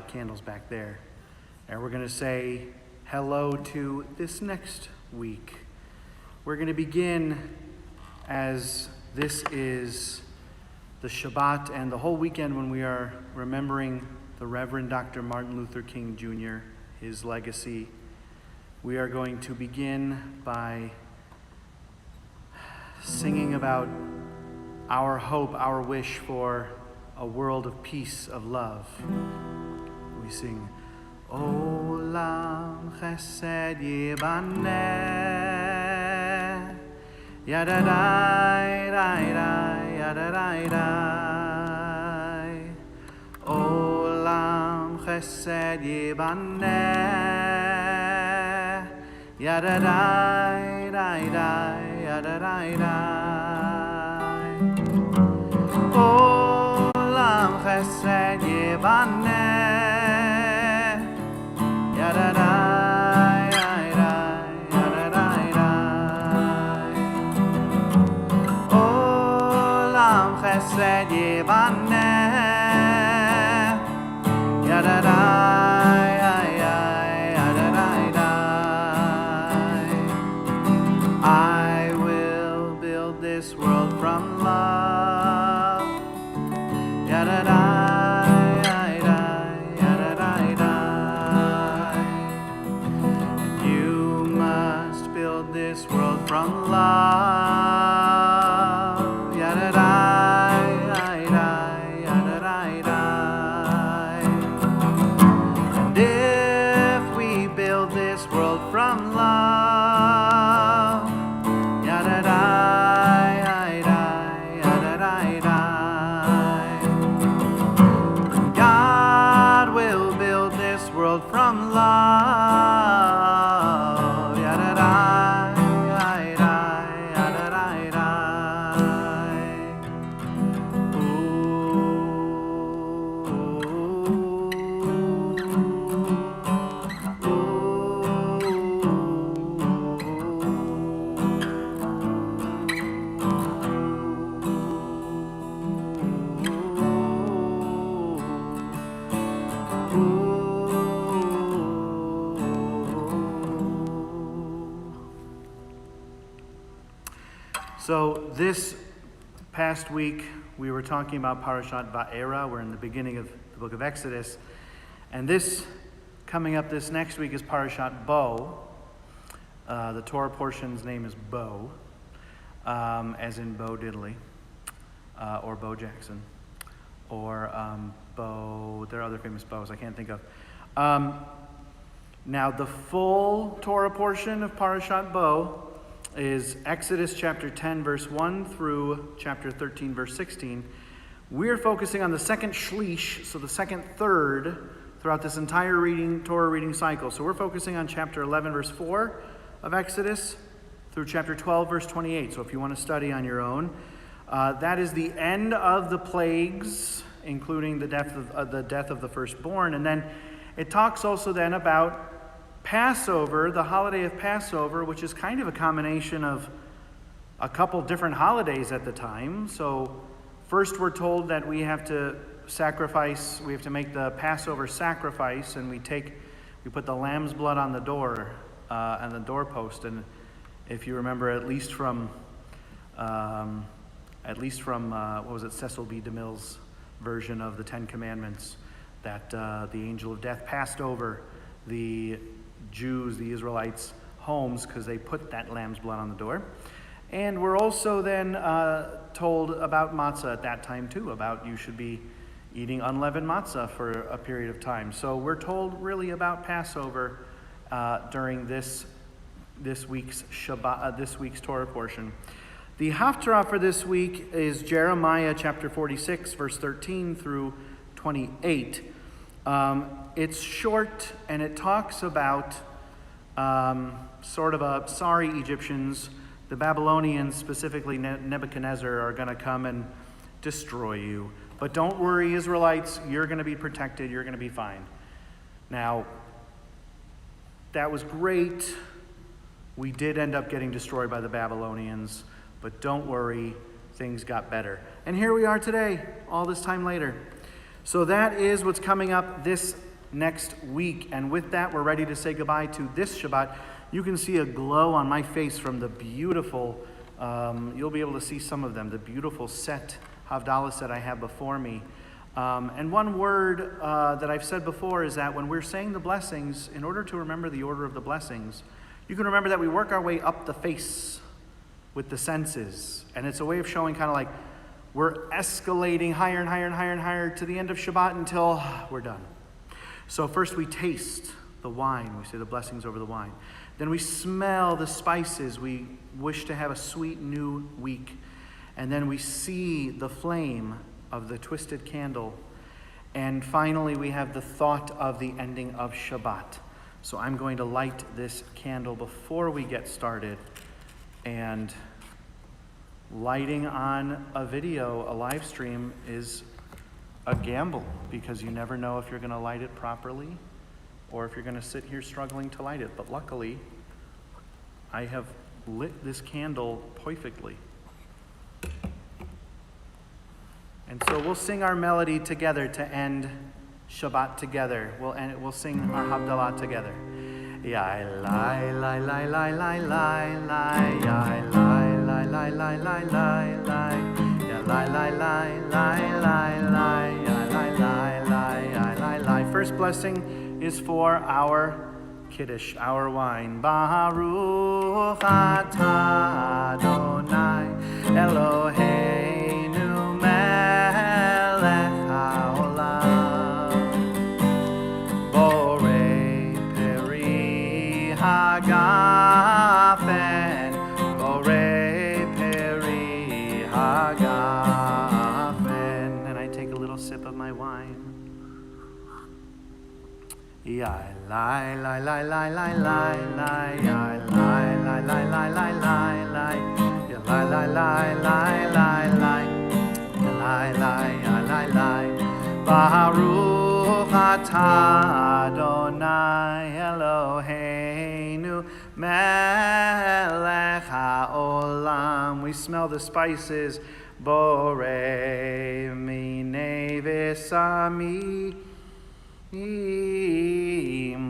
candles back there. And we're going to say hello to this next week. We're going to begin, as this is the Shabbat and the whole weekend when we are remembering the Reverend Dr. Martin Luther King Jr., his legacy. We are going to begin by singing about our hope, our wish for a world of peace, of love. We sing, Olam Chesed Yibaneh, Yadadai, Dai, Yadadai, Dai. Olam Chesed Yibaneh, Yadadai, Dai, Yadadai, Dai. Olam Chesed Yibaneh, Chesed Yibaneh, Yadadai, Yadadai. I will build this world from love, Yadadai, Yadadai. And you must build this world from love, Yadadai. From love, yadadai, yadadai. God will build this world from love, yadadai, yadadai. So this past week, we were talking about Parashat Va'era. We're in the beginning of the book of Exodus. And this, coming up this next week, is Parashat Bo. The Torah portion's name is Bo, as in Bo Diddley, or Bo Jackson, or Bo, there are other famous Bo's I can't think of. Now, the full Torah portion of Parashat Bo is Exodus chapter 10, verse 1 through chapter 13, verse 16. We're focusing on the second shlish, so the second third, throughout this entire Torah reading cycle. So we're focusing on chapter 11, verse 4 of Exodus through chapter 12, verse 28. So if you want to study on your own, that is the end of the plagues, including the death of the firstborn. And then it talks also then about Passover, the holiday of Passover, which is kind of a combination of a couple different holidays at the time. So first we're told that we have to sacrifice, we have to make the Passover sacrifice, and we put the lamb's blood on the door, and the doorpost. And if you remember, at least from what was it, Cecil B. DeMille's version of the Ten Commandments, that the angel of death passed over the Jews, the Israelites' homes, because they put that lamb's blood on the door. And we're also then told about matzah at that time too, about you should be eating unleavened matzah for a period of time. So we're told really about Passover during this week's Shabbat, this week's Torah portion. The Haftarah for this week is Jeremiah chapter 46, verse 13 through 28. It's short, and it talks about sorry, Egyptians, the Babylonians, specifically Nebuchadnezzar, are going to come and destroy you. But don't worry, Israelites, you're going to be protected, you're going to be fine. Now, that was great. We did end up getting destroyed by the Babylonians, but don't worry, things got better. And here we are today, all this time later. So that is what's coming up this next week. And with that, we're ready to say goodbye to this Shabbat. You can see a glow on my face from the beautiful, you'll be able to see some of them, the beautiful set, Havdalah set I have before me. And one word that I've said before is that when we're saying the blessings, in order to remember the order of the blessings, you can remember that we work our way up the face with the senses. And it's a way of showing kind of like we're escalating higher and higher and higher and higher to the end of Shabbat until we're done. So first we taste the wine. We say the blessings over the wine. Then we smell the spices. We wish to have a sweet new week. And then we see the flame of the twisted candle. And finally, we have the thought of the ending of Shabbat. So I'm going to light this candle before we get started. And lighting on a video, a live stream, is a gamble because you never know if you're going to light it properly or if you're going to sit here struggling to light it. But luckily, I have lit this candle perfectly. And so we'll sing our melody together to end Shabbat together. We'll sing our Havdalah together. Ya lai lai lai lai lai lai lai ya lai lai lai lai lai lai lai ya lai lai lai lai lai lai ya lai lai lai ya lai lai. First blessing is for our Kiddush, our wine. Baruch atah Adonai Eloheinu melech haolam borei peri hagafen borei peri hagafen. And I take a little sip of my wine. Ya lai lai lai lai lai lai lai ya lai lai lai lai lai lai lai ya lai lai lai lai lai lai ya lai lai ya lai lai. Baruch atah Adonai Eloheinu melech haolam. We smell the spices. Borei minei v'sami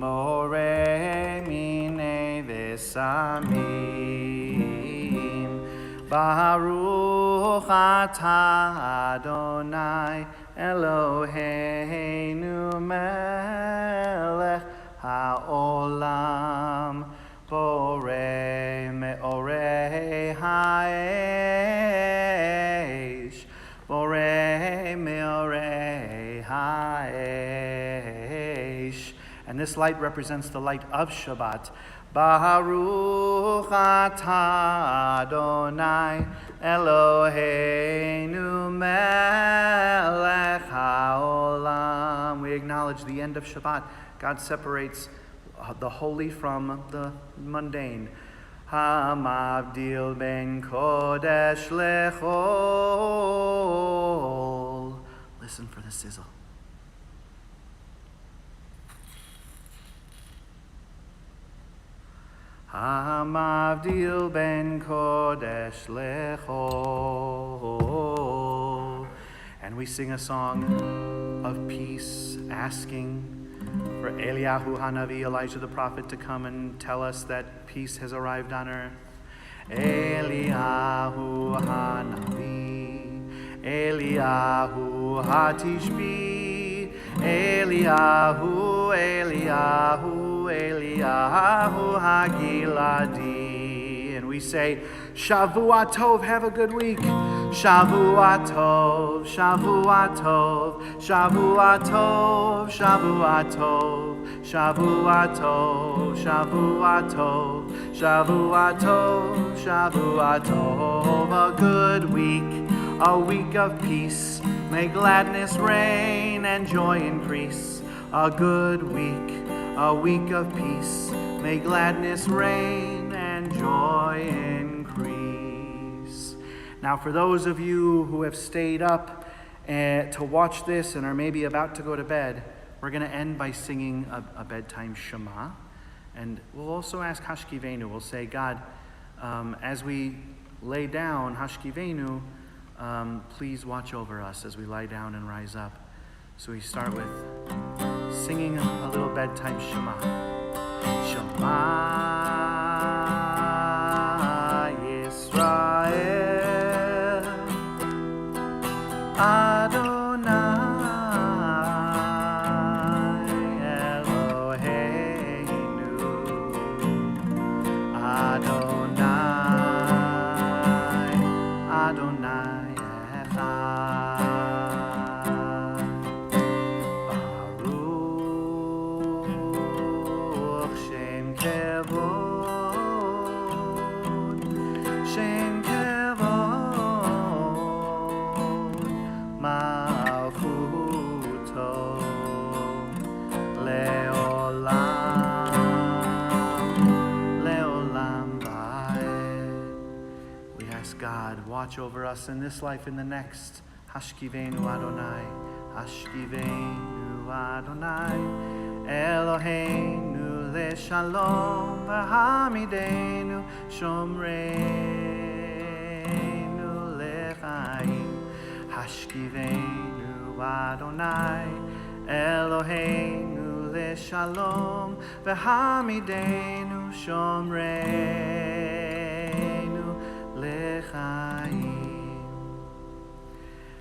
borei minei v'samim. Baruch atah Adonai Eloheinu melech haolam borei meorei ha'esh borei meorei ha'esh. And this light represents the light of Shabbat. Baruch atah Adonai Eloheinu melech haolam. We acknowledge the end of Shabbat. God separates the holy from the mundane. Hamavdil ben kodesh lechol. Listen for the sizzle. Hamavdil ben kodesh lechol. And we sing a song of peace, asking for Eliyahu Hanavi, Elijah the prophet, to come and tell us that peace has arrived on earth. Eliyahu Hanavi, Eliyahu Hatishbi, Eliyahu, Eliyahu, Eliyahu Hagiladi. And we say, Shavua Tov, have a good week. Shavua Tov, Shavua Tov, Shavua Tov, Shavua Tov, Shavua Tov, Shavua Tov, Shavua Tov, Shavua Tov. A good week, a week of peace. May gladness reign and joy increase. A good week, a week of peace. May gladness reign and joy increase. Now, for those of you who have stayed up to watch this and are maybe about to go to bed, we're going to end by singing a bedtime Shema. And we'll also ask Hashkivenu. We'll say, God, as we lay down, Hashkivenu, please watch over us as we lie down and rise up. So we start with singing a little bedtime Shema. Shema Yisrael Adonai Eloheinu Adonai Adonai Echad Baruch Shem Kevod Shem Kevod Malchuto Leolam Vaed. We ask God, watch over us in this life and the next. Hashkivenu Adonai, Hashkivenu Adonai, Eloheinu leShalom, v'hamidenu Shomreinu lechaim. Hashkivenu Adonai, Eloheinu leShalom, v'hamidenu Shomreinu lechaim.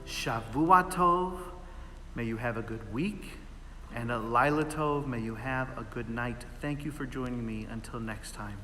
Shavua Tov, may you have a good week, and a Laila Tov, may you have a good night. Thank you for joining me. Until next time.